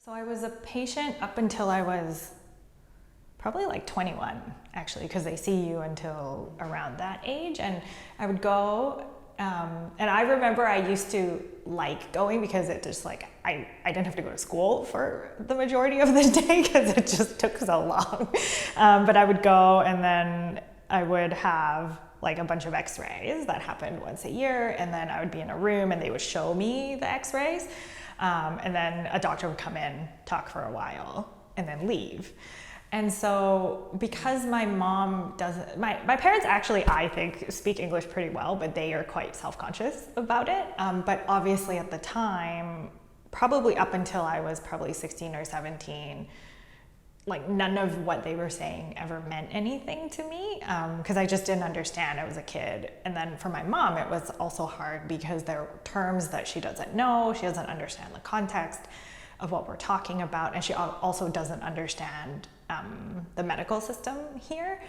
So I was a patient up until I was probably like 21, actually, because they see you until around that age. And I would go, and I remember I used to like going because it just like, I didn't have to go to school for the majority of the day because it just took so long. But I would go, and then I would have like a bunch of x-rays that happened once a year, and then I would be in a room and they would show me the x-rays, and then a doctor would come in, talk for a while, and then leave. And so because my mom doesn't, my parents actually, I think, speak English pretty well, but they are quite self-conscious about it. But obviously at the time, probably up until I was probably 16 or 17, like none of what they were saying ever meant anything to me, because I just didn't understand. I was a kid. And then for my mom, it was also hard because there are terms that she doesn't know. She doesn't understand the context of what we're talking about. And she also doesn't understand the medical system here.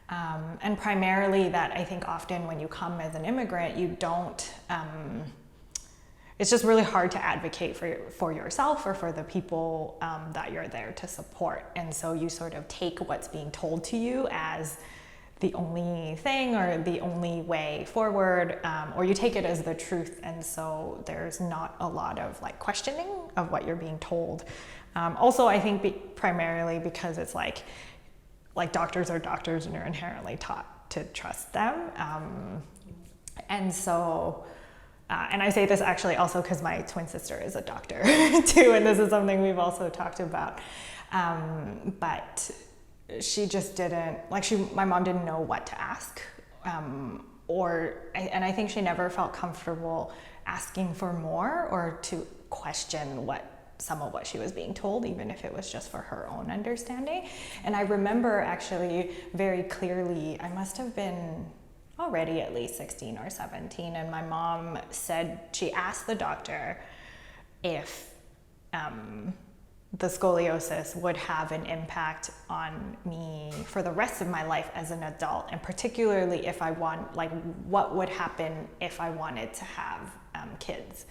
And primarily that I think often when you come as an immigrant, you don't, it's just really hard to advocate for yourself or for the people that you're there to support. And so you sort of take what's being told to you as the only thing or the only way forward, or you take it as the truth. And so there's not a lot of like questioning of what you're being told. Also, I think primarily because it's like doctors are doctors and you're inherently taught to trust them. And so, and I say this actually also because my twin sister is a doctor too, and this is something we've also talked about. But she just didn't, my mom didn't know what to ask, and I think she never felt comfortable asking for more or to question some of what she was being told, even if it was just for her own understanding. And I remember actually very clearly, I must have been already at least 16 or 17, and my mom said, she asked the doctor if the scoliosis would have an impact on me for the rest of my life as an adult, and particularly if I want, what would happen if I wanted to have kids,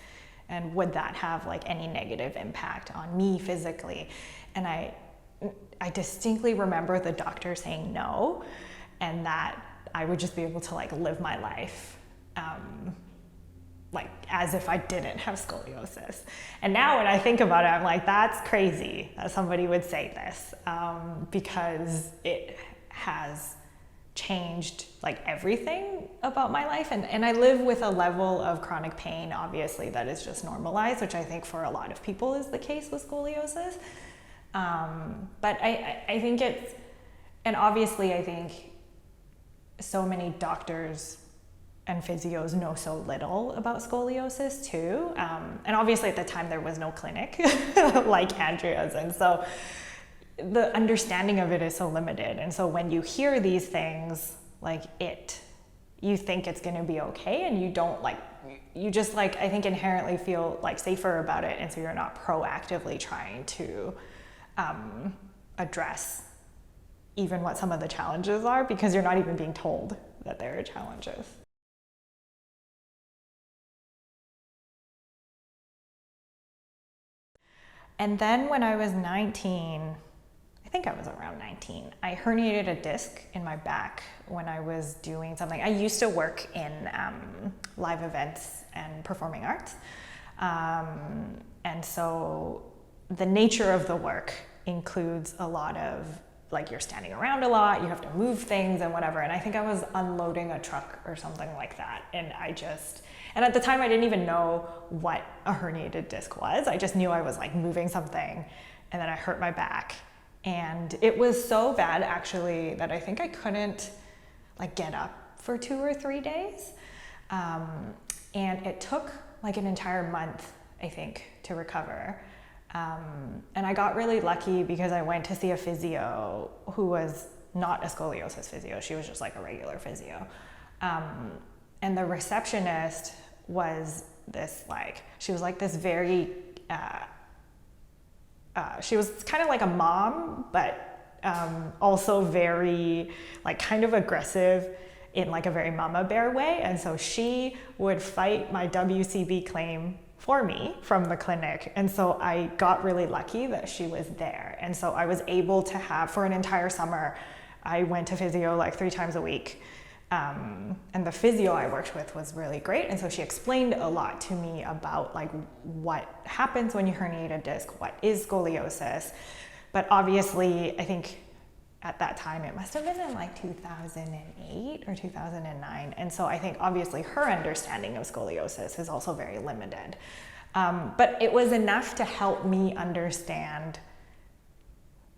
and would that have any negative impact on me physically? And I distinctly remember the doctor saying no, and that I would just be able to live my life as if I didn't have scoliosis. And now when I think about it, I'm like, that's crazy that somebody would say this, because it has changed everything about my life. And I live with a level of chronic pain, obviously, that is just normalized, which I think for a lot of people is the case with scoliosis. But I think it's, and obviously I think so many doctors and physios know so little about scoliosis too. And obviously at the time there was no clinic like Andrea's. And so the understanding of it is so limited. And so when you hear these things, you think it's gonna be okay, and you don't you just I think inherently feel safer about it. And so you're not proactively trying to address even what some of the challenges are, because you're not even being told that there are challenges. And then when I was 19, I think I was around 19, I herniated a disc in my back when I was doing something. I used to work in live events and performing arts. And so the nature of the work includes a lot of, you're standing around a lot, you have to move things and whatever. And I think I was unloading a truck or something like that. And and at the time I didn't even know what a herniated disc was. I just knew I was moving something, and then I hurt my back. And it was so bad actually that I think I couldn't get up for 2 or 3 days. And it took an entire month, I think, to recover. And I got really lucky because I went to see a physio who was not a scoliosis physio. She was just a regular physio. And the receptionist was this she was this very, she was kind of like a mom, but also very kind of aggressive in a very mama bear way. And so she would fight my WCB claim for me from the clinic. And so I got really lucky that she was there. And so I was able to have, for an entire summer, I went to physio like 3 times a week. And the physio I worked with was really great. And so she explained a lot to me about like what happens when you herniate a disc, what is scoliosis. But obviously, I think at that time, it must have been in like 2008 or 2009. And so I think obviously her understanding of scoliosis is also very limited. But it was enough to help me understand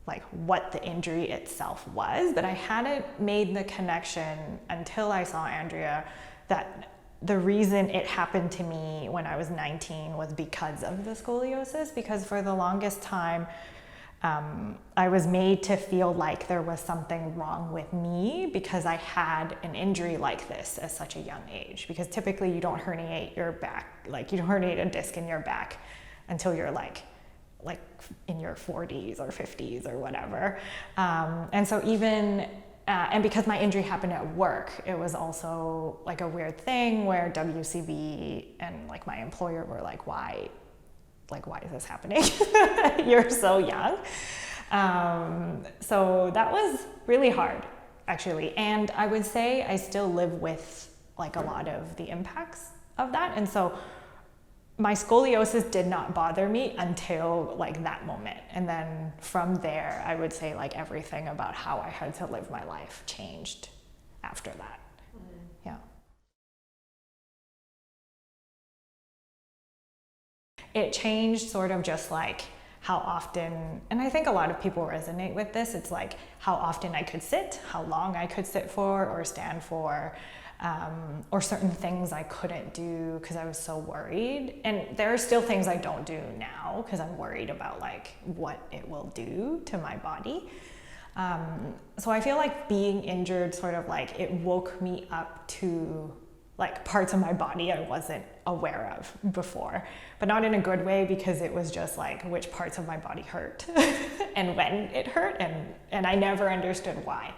like what the injury itself was, but I hadn't made the connection until I saw Andrea that the reason it happened to me when I was 19 was because of the scoliosis, because for the longest time, I was made to feel like there was something wrong with me because I had an injury like this at such a young age. Because typically you don't herniate your back, like you don't herniate a disc in your back until you're like in your 40s or 50s or whatever. And so even, and because my injury happened at work, it was also like a weird thing where WCB and like my employer were like, why is this happening? You're so young. So that was really hard, actually. And I would say I still live with like a lot of the impacts of that. And so my scoliosis did not bother me until like that moment. And then from there, I would say like everything about how I had to live my life changed after that. Yeah. It changed sort of just like how often, and I think a lot of people resonate with this, it's like how often I could sit, how long I could sit for or stand for, or certain things I couldn't do because I was so worried. And there are still things I don't do now because I'm worried about like what it will do to my body. So I feel like being injured sort of like it woke me up to like parts of my body I wasn't aware of before, but not in a good way because it was just like which parts of my body hurt and when it hurt, and I never understood why.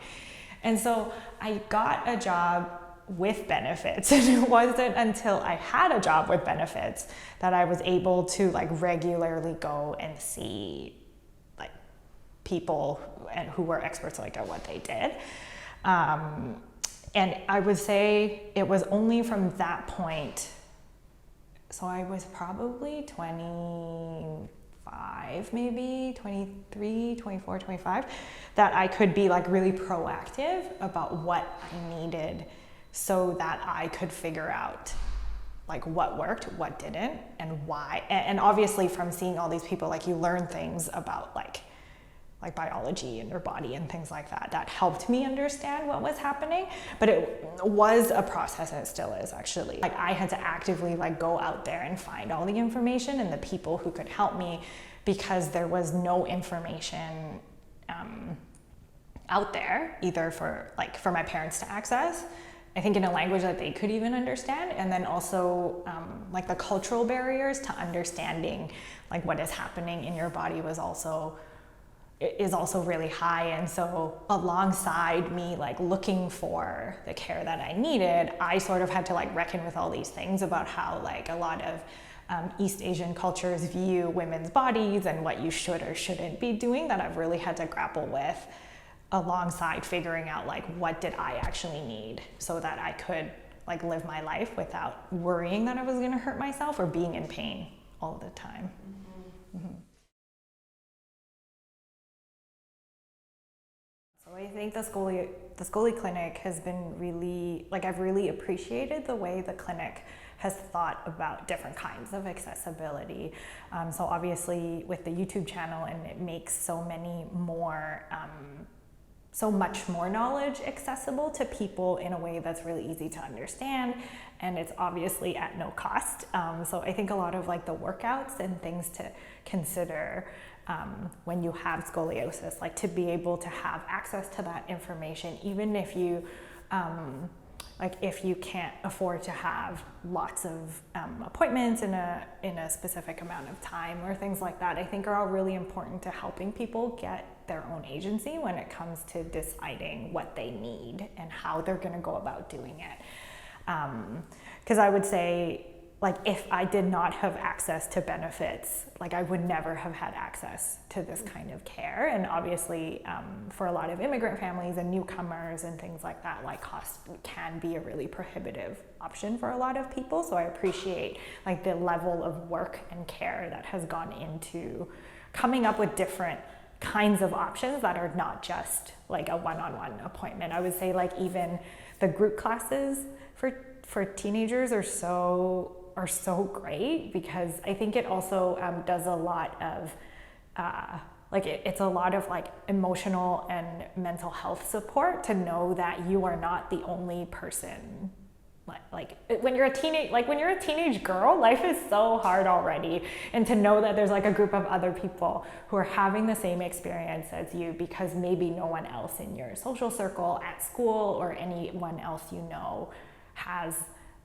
And so I got a job with benefits, and it wasn't until I had a job with benefits that I was able to like regularly go and see like people and who were experts like at what they did. And I would say it was only from that point, so I was probably 25, maybe 23, 24, 25, that I could be like really proactive about what I needed so that I could figure out like what worked, what didn't, and why. And obviously from seeing all these people, like you learn things about like biology and your body and things like that, that helped me understand what was happening. But it was a process, and it still is actually. Like I had to actively like go out there and find all the information and the people who could help me, because there was no information out there either for my parents to access, I think in a language that they could even understand, and then also like the cultural barriers to understanding like what is happening in your body is also really high. And so alongside me like looking for the care that I needed, I sort of had to like reckon with all these things about how like a lot of East Asian cultures view women's bodies and what you should or shouldn't be doing, that I've really had to grapple with alongside figuring out like what did I actually need so that I could like live my life without worrying that I was going to hurt myself or being in pain all the time. Mm-hmm. Mm-hmm. So I think the Schooly Clinic has been really, like I've really appreciated the way the clinic has thought about different kinds of accessibility. So obviously with the YouTube channel, and it makes so much more knowledge accessible to people in a way that's really easy to understand, and it's obviously at no cost. So I think a lot of like the workouts and things to consider when you have scoliosis, like to be able to have access to that information, even if you if you can't afford to have lots of appointments in a specific amount of time or things like that, I think are all really important to helping people get their own agency when it comes to deciding what they need and how they're going to go about doing it. Because I would say like if I did not have access to benefits, like I would never have had access to this kind of care. And obviously for a lot of immigrant families and newcomers and things like that, like cost can be a really prohibitive option for a lot of people. So I appreciate like the level of work and care that has gone into coming up with different kinds of options that are not just like a one-on-one appointment. I would say like even the group classes for teenagers are so great, because I think it also does a lot of it's a lot of like emotional and mental health support to know that you are not the only person. Like when you're a teenage girl, life is so hard already, and to know that there's like a group of other people who are having the same experience as you, because maybe no one else in your social circle at school or anyone else you know has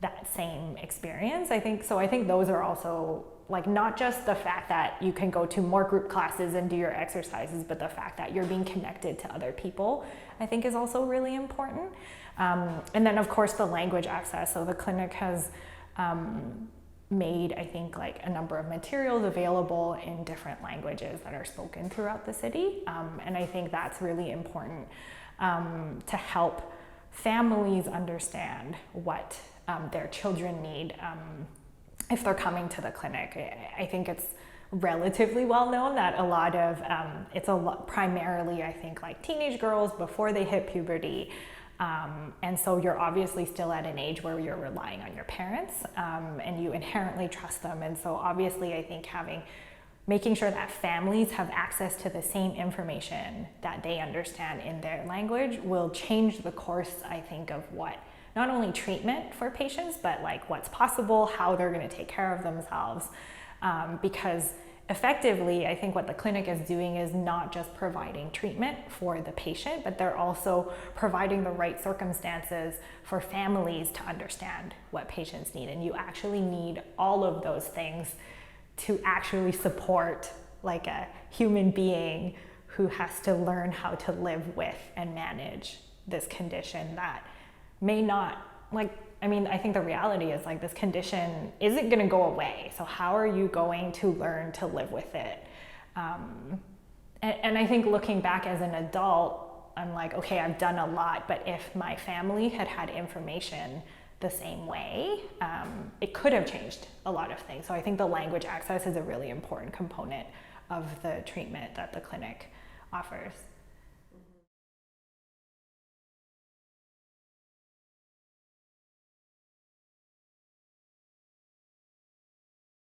that same experience. I think those are also like not just the fact that you can go to more group classes and do your exercises, but the fact that you're being connected to other people, I think is also really important. And then of course the language access. So the clinic has made, I think, like a number of materials available in different languages that are spoken throughout the city. And I think that's really important to help families understand what their children need if they're coming to the clinic. I think it's relatively well known that a lot of, primarily I think like teenage girls before they hit puberty. And so you're obviously still at an age where you're relying on your parents and you inherently trust them. And so obviously I think making sure that families have access to the same information that they understand in their language will change the course, I think, of what not only treatment for patients, but like what's possible, how they're going to take care of themselves. Because effectively, I think what the clinic is doing is not just providing treatment for the patient, but they're also providing the right circumstances for families to understand what patients need. And you actually need all of those things to actually support like a human being who has to learn how to live with and manage this condition that may not, I think the reality is like this condition isn't going to go away. So how are you going to learn to live with it? And I think looking back as an adult, I'm like, okay, I've done a lot, but if my family had had information the same way, it could have changed a lot of things. So I think the language access is a really important component of the treatment that the clinic offers.